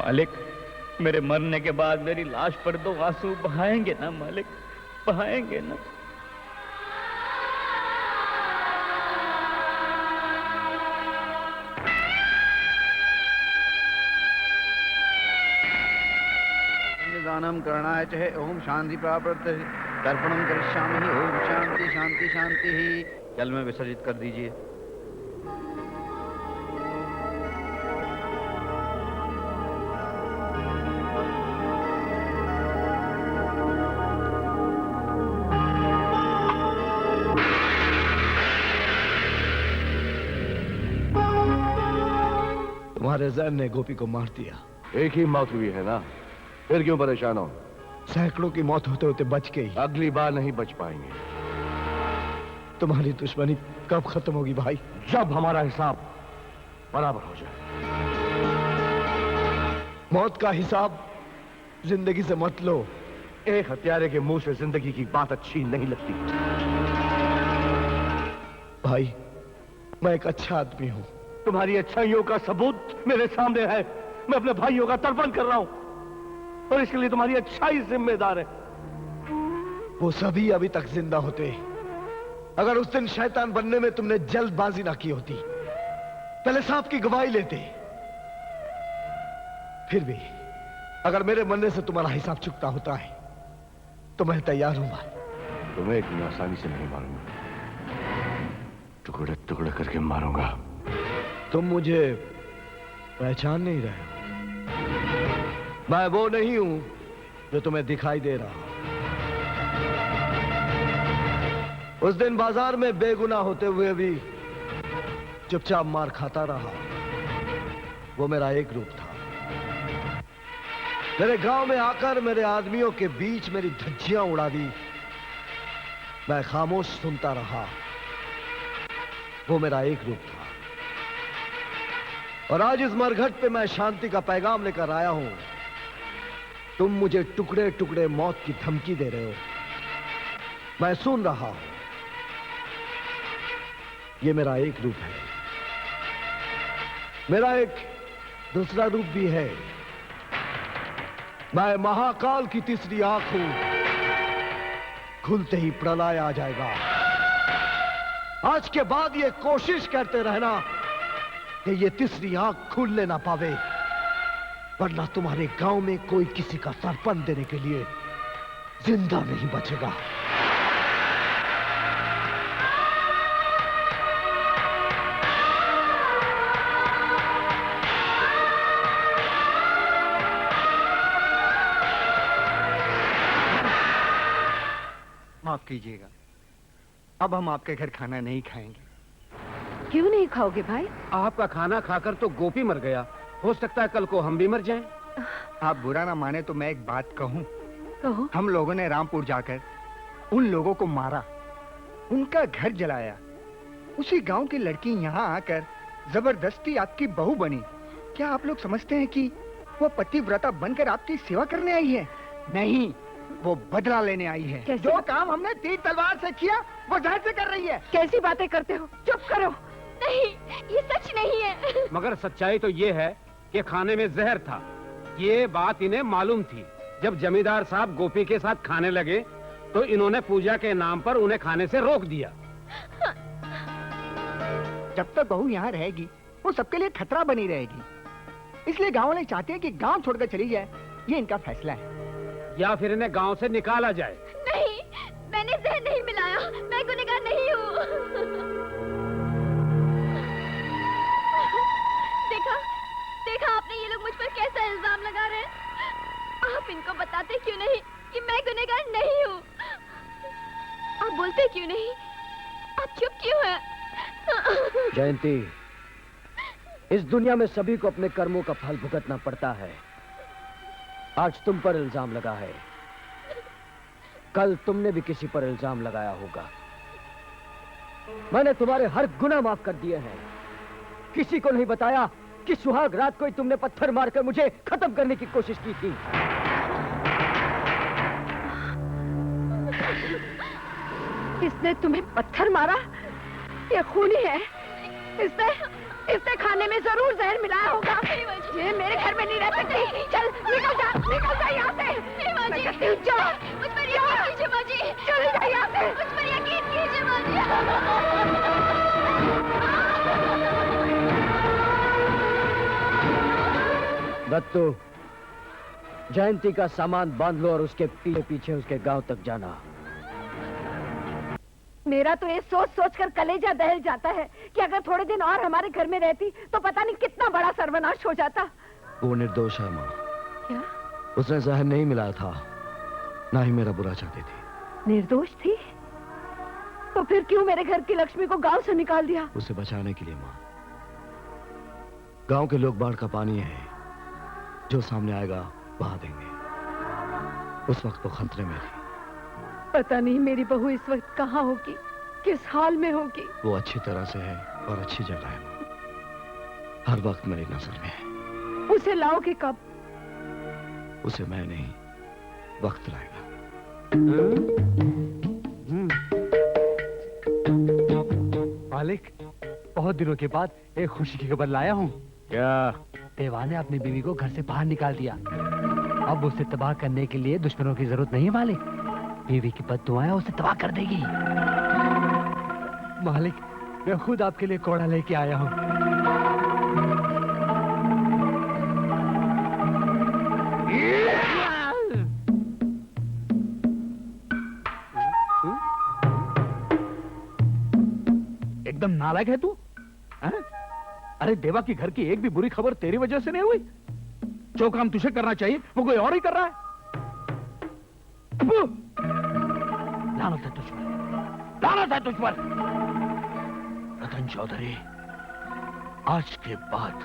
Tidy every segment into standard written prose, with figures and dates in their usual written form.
मालिक, मेरे मरने के बाद मेरी लाश पर 2 आंसू बहाएंगे ना मालिक, बहाएंगे ना? दानम करणाय चहे ओम शांति प्राप्त तर्पणम करिष्यामि ओम शांति शांति शांति ही। जल में विसर्जित कर दीजिए। तुम्हारे जहन ने गोपी को मार दिया। एक ही मौत हुई है ना, फिर क्यों परेशान हो? सैकड़ों की मौत होते होते बच गई। अगली बार नहीं बच पाएंगे। तुम्हारी दुश्मनी कब खत्म होगी भाई? जब हमारा हिसाब बराबर हो जाए। मौत का हिसाब जिंदगी से मत लो। एक हत्यारे के मुंह से जिंदगी की बात अच्छी नहीं लगती। भाई, मैं एक अच्छा आदमी हूं। तुम्हारी अच्छाइयों का सबूत मेरे सामने है। मैं अपने भाइयों का तर्पण कर रहा हूं और इसके लिए तुम्हारी अच्छाई जिम्मेदार है। वो सभी अभी तक जिंदा होते अगर उस दिन शैतान बनने में तुमने जल्दबाजी ना की होती, पहले सांप की गवाही लेते। फिर भी अगर मेरे मरने से तुम्हारा हिसाब चुकता होता है तो मैं तैयार हूं भाई। तुम्हें इतनी आसानी से नहीं मारूंगा, टुकड़े टुकड़े करके मारूंगा। तुम मुझे पहचान नहीं रहे हो। मैं वो नहीं हूं जो तुम्हें दिखाई दे रहा। उस दिन बाजार में बेगुनाह होते हुए भी चुपचाप मार खाता रहा। वो मेरा एक रूप था। मेरे गांव में आकर मेरे आदमियों के बीच मेरी धज्जियां उड़ा दी। मैं खामोश सुनता रहा। वो मेरा एक रूप था। और आज इस मरघट पे मैं शांति का पैगाम लेकर आया हूं। तुम मुझे टुकड़े टुकड़े मौत की धमकी दे रहे हो। मैं सुन रहा हूं। ये मेरा एक रूप है। मेरा एक दूसरा रूप भी है। मैं महाकाल की तीसरी आंख हूं। खुलते ही प्रलय आ जाएगा। आज के बाद ये कोशिश करते रहना कि ये तीसरी आंख खुलने ना पावे, वरना तुम्हारे गांव में कोई किसी का सरपंच देने के लिए जिंदा नहीं बचेगा। माफ कीजिएगा, अब हम आपके घर खाना नहीं खाएंगे। क्यों नहीं खाओगे भाई? आपका खाना खाकर तो गोपी मर गया, हो सकता है कल को हम भी मर जाएं। आप बुरा ना माने तो मैं एक बात कहूं। कहो। हम लोगों ने रामपुर जाकर उन लोगों को मारा, उनका घर जलाया। उसी गांव की लड़की यहाँ आकर जबरदस्ती आपकी बहू बनी। क्या आप लोग समझते हैं कि वो पतिव्रता बनकर आपकी सेवा करने आई है? नहीं, वो बदला लेने आई है। जो काम हमने तीर तलवार से किया वो जहर से कर रही है। कैसी बातें करते हो? चुप करो। नहीं, ये सच नहीं है। मगर सच्चाई तो ये है कि खाने में जहर था। ये बात इन्हें मालूम थी। जब जमींदार साहब गोपी के साथ खाने लगे तो इन्होंने पूजा के नाम पर उन्हें खाने से रोक दिया। जब तक बहू यहाँ रहेगी वो सबके लिए खतरा बनी रहेगी। इसलिए गाँव वाले चाहते हैं कि गाँव छोड़कर चली जाए। ये इनका फैसला है। या फिर इन्हें गांव से निकाला जाए। नहीं, मैंने जहर नहीं मिलाया। मैं गुनहगार नहीं हूँ। देखा, देखा आपने, ये लोग मुझ पर कैसा इल्जाम लगा रहे हैं। आप इनको बताते क्यों नहीं कि मैं गुनहगार नहीं हूँ? आप बोलते क्यों नहीं? आप चुप क्यों हैं? जयंती, इस दुनिया में सभी को अपने कर्मों का फल भुगतना पड़ता है। आज तुम पर इल्जाम लगा है, कल तुमने भी किसी पर इल्जाम लगाया होगा। मैंने तुम्हारे हर गुनाह माफ कर दिए हैं। किसी को नहीं बताया कि सुहाग रात को ही तुमने पत्थर मारकर मुझे खत्म करने की कोशिश की थी। इसने तुम्हें पत्थर मारा? ये खूनी है। इसने इसने खाने में जरूर जहर मिलाया होगा। ये मेरे घर में नहीं रह सकती। चल निकल जा यहाँ से। मैं कहती हूँ, चल मुझ पर यकीन कीजिए माँ जी। चल जा यहाँ से। मुझ पर यकीन कीजिए माँ जी। दत्तू, जयंती का सामान बांध लो और उसके पीछे पीछे उसके गांव तक जाना। मेरा तो ये सोच सोच कर कलेजा दहल जाता है कि अगर थोड़े दिन और हमारे घर में रहती तो पता नहीं कितना बड़ा सर्वनाश हो जाता। वो निर्दोष है माँ। क्या? उसने जहर नहीं मिलाया था, ना ही मेरा बुरा चाहती थी। निर्दोष थी? तो फिर क्यों मेरे घर की लक्ष्मी को गांव से निकाल दिया? उसे बचाने के लिए माँ। गांव के लोग बाढ़ का पानी है, जो सामने आएगा बहा देंगे। उस वक्त वो खतरे में थी। पता नहीं मेरी बहू इस वक्त कहाँ होगी, किस हाल में होगी। वो अच्छी तरह से है और अच्छी जगह है माँ। हर वक्त मेरी नजर में है। उसे लाओगे कब? उसे मैं नहीं, वक्त लाएगा। मालिक, बहुत दिनों के बाद एक खुशी की खबर लाया हूँ। क्या? देवा ने अपनी बीवी को घर से बाहर निकाल दिया। अब उसे तबाह करने के लिए दुश्मनों की जरूरत नहीं है मालिक। बीवी की बद्दुआएं उसे तबाह कर देगी। मालिक, मैं खुद आपके लिए कोड़ा लेके आया हूँ। एकदम नालायक है तू। हैं? अरे देवा की घर की एक भी बुरी खबर तेरी वजह से नहीं हुई। जो काम तुझे करना चाहिए वो कोई और ही कर रहा है। लानत है तुझ पर, लानत है तुझ पर। रतन चौधरी, आज के बाद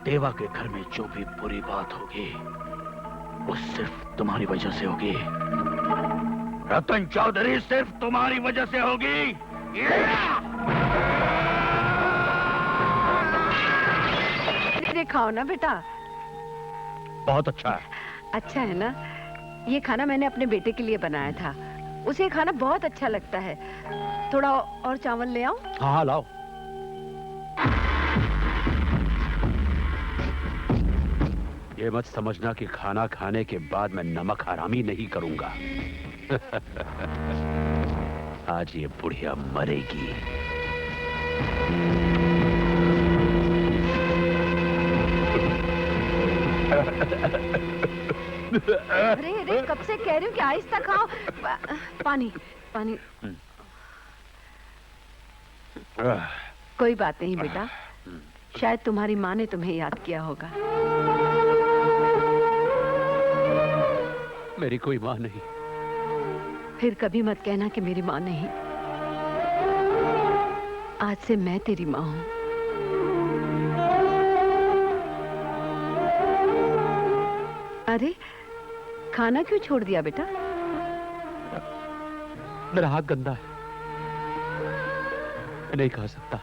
देवा के घर में जो भी बुरी बात होगी वो सिर्फ तुम्हारी वजह से होगी। रतन चौधरी, सिर्फ तुम्हारी वजह से होगी। धीरे खाओ ना बेटा। बहुत अच्छा है। अच्छा है ना? ये खाना मैंने अपने बेटे के लिए बनाया था। उसे ये खाना बहुत अच्छा लगता है। थोड़ा और चावल ले आऊं? हाँ हाँ लाओ। ये मत समझना कि खाना खाने के बाद मैं नमक हरामी नहीं करूंगा। आज ये बुढ़िया मरेगी। अरे अरे, कब से कह रही हूँ कि आहिस्ता खाओ। पानी पानी। कोई बात नहीं बेटा, शायद तुम्हारी माँ ने तुम्हें याद किया होगा। मेरी कोई माँ नहीं। फिर कभी मत कहना कि मेरी माँ नहीं। आज से मैं तेरी माँ हूँ। अरे, खाना क्यों छोड़ दिया बेटा? मेरा हाथ गंदा है, मैं नहीं खा सकता।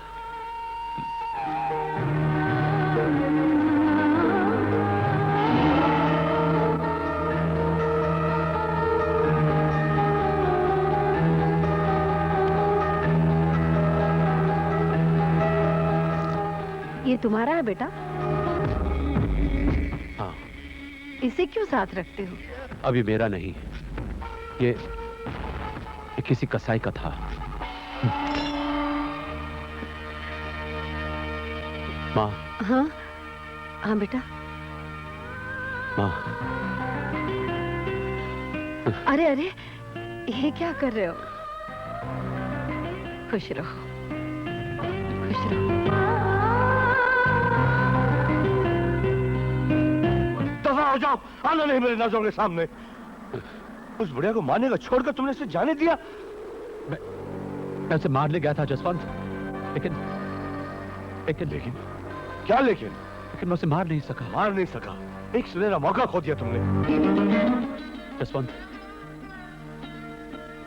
ये तुम्हारा है बेटा? हाँ। इसे क्यों साथ रखते हो? अभी मेरा नहीं, ये किसी कसाई का था। माँ। हाँ हाँ बेटा। माँ। अरे अरे, ये क्या कर रहे हो? खुश रहो, खुश रहो। दफा हो जाओ, आना नहीं मेरी नजरों के सामने। उस बुढ़िया को मारने का छोड़कर तुमने इसे जाने दिया। मैं उसे मारने गया था जसवंत, लेकिन क्या लेकिन? मैं उसे मार नहीं सका। मार नहीं सका? एक सुनहरा मौका खो दिया तुमने। जसवंत,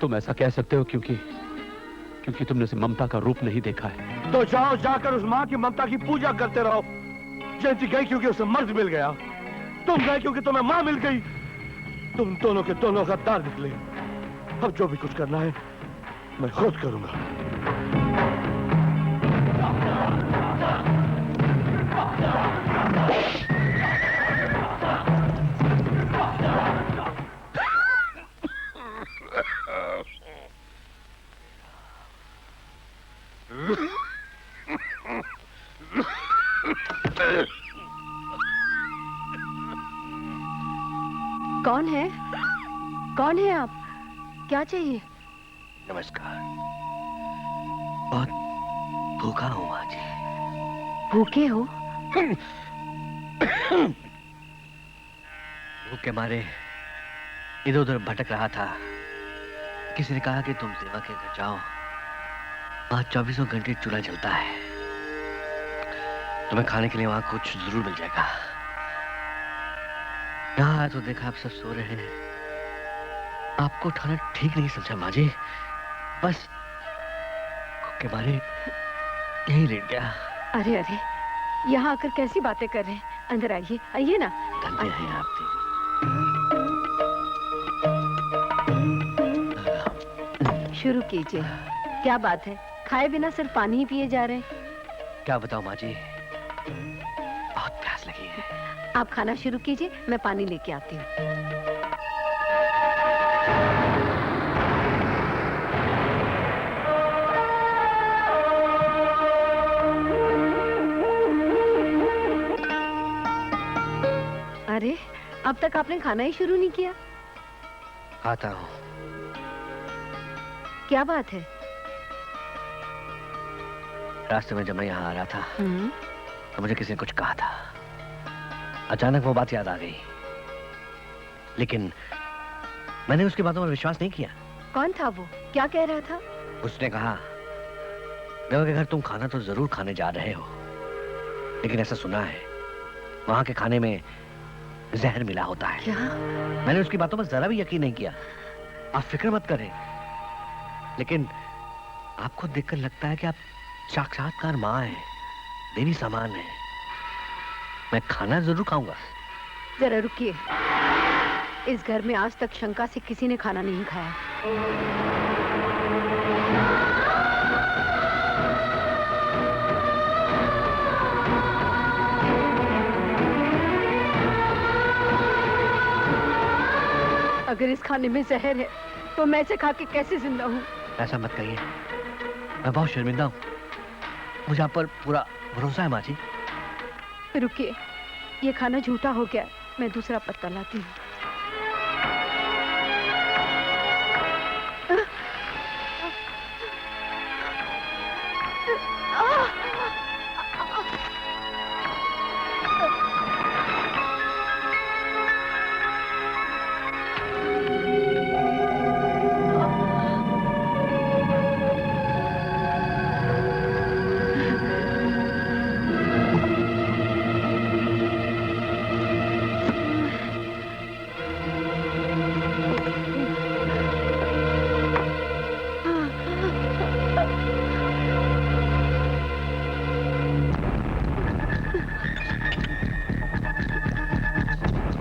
तुम ऐसा कह सकते हो क्योंकि तुमने उसे ममता का रूप नहीं देखा है। तो जाओ, जाकर उस माँ की ममता की पूजा करते रहो। जयंती गई क्योंकि उसे मर्द मिल गया, तुम गए क्योंकि तुम्हें माँ मिल गई। तुम दोनों के दोनों गद्दार निकले। अब जो भी कुछ करना है मैं खुद करूंगा। कौन है? कौन है आप? क्या चाहिए? नमस्कार। बहुत भूखा हूँ माँ जी। भूखे हो? भूख के मारे इधर उधर भटक रहा था। किसी ने कहा कि तुम देवा के घर जाओ, वहां 24 घंटे चूल्हा जलता है, तुम्हें खाने के लिए वहां कुछ जरूर मिल जाएगा। यहाँ आया तो देखा आप सब सो रहे हैं। आपको उठाना ठीक नहीं समझा माँ जी, बस भूख के मारे यही लेट गया। अरे अरे, यहाँ आकर कैसी बातें कर रहे हैं? अंदर आइए, आइए ना। धन्य है आप देवी। शुरू कीजिए। क्या बात है, खाए बिना सिर्फ पानी ही पिए जा रहे हैं? क्या बताओ माँ जी, बहुत प्यास लगी है। आप खाना शुरू कीजिए, मैं पानी लेके आती हूँ। अरे, अब तक आपने खाना ही शुरू नहीं किया? आता हूँ। क्या बात है? रास्ते में जब मैं यहाँ आ रहा था तो मुझे किसी ने कुछ कहा था। अचानक वो बात याद आ गई, लेकिन मैंने उसकी बातों पर विश्वास नहीं किया। कौन था वो? क्या कह रहा था? उसने कहा, देवा के घर तुम खाना तो जरूर खाने जा रहे हो, लेकिन ऐसा सुना है वहां के खाने में जहर मिला होता है। क्या? मैंने उसकी बातों पर जरा भी यकीन नहीं किया। आप फिक्र मत करें, लेकिन आपको देखकर लगता है कि आप साक्षात्कार माँ हैं, देवी समान है। मैं खाना जरूर खाऊंगा। जरा रुकिए, इस घर में आज तक शंका से किसी ने खाना नहीं खाया। अगर इस खाने में जहर है तो मैं इसे खा के कैसे जिंदा हूँ? ऐसा मत कहिए, मैं बहुत शर्मिंदा हूँ। मुझे आप पर पूरा भरोसा है माँ जी। रुकिए, ये खाना झूठा हो गया, मैं दूसरा पत्ता लाती हूँ।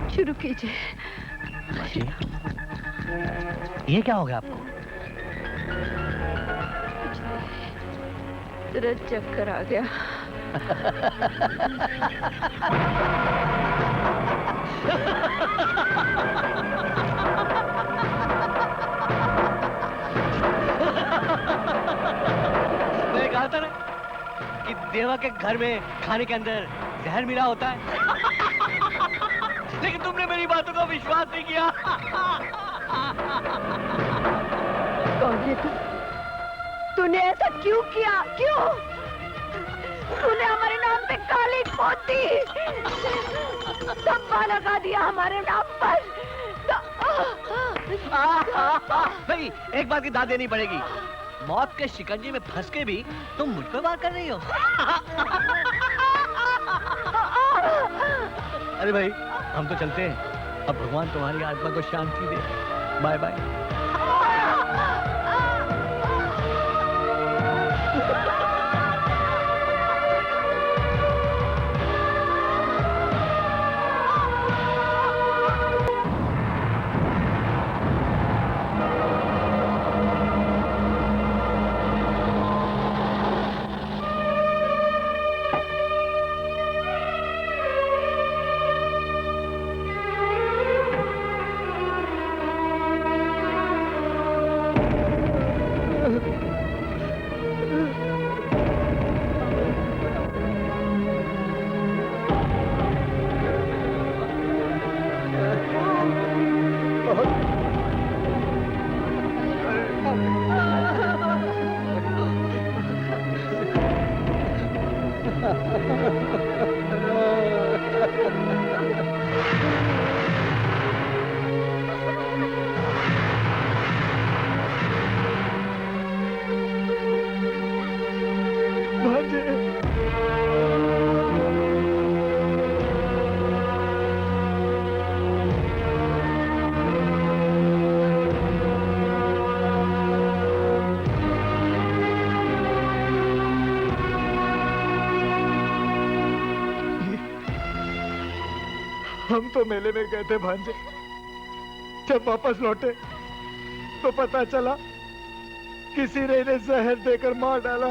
शुरू कीजिए। माँ जी, ये क्या हो गया आपको? जरा चक्कर आ गया। मैंने कहा था ना कि देवा के घर में खाने के अंदर जहर मिला होता है, लेकिन तुमने मेरी बातों का विश्वास नहीं किया। कौन है तू? तूने ऐसा क्यों किया? क्यों? तूने हमारे नाम पे काली पोती धब्बा लगा दिया हमारे नाम पर। भाई, एक बात की दाद देनी पड़ेगी। मौत के शिकंजे में फंस के भी तुम मुझ पर वार कर रही हो। अरे भाई, हम तो चलते हैं। अब भगवान तुम्हारी आत्मा को शांति दे। Bye bye. हम तो मेले में गए थे भांजे। जब वापस लौटे तो पता चला किसी ने इन्हें जहर देकर मार डाला।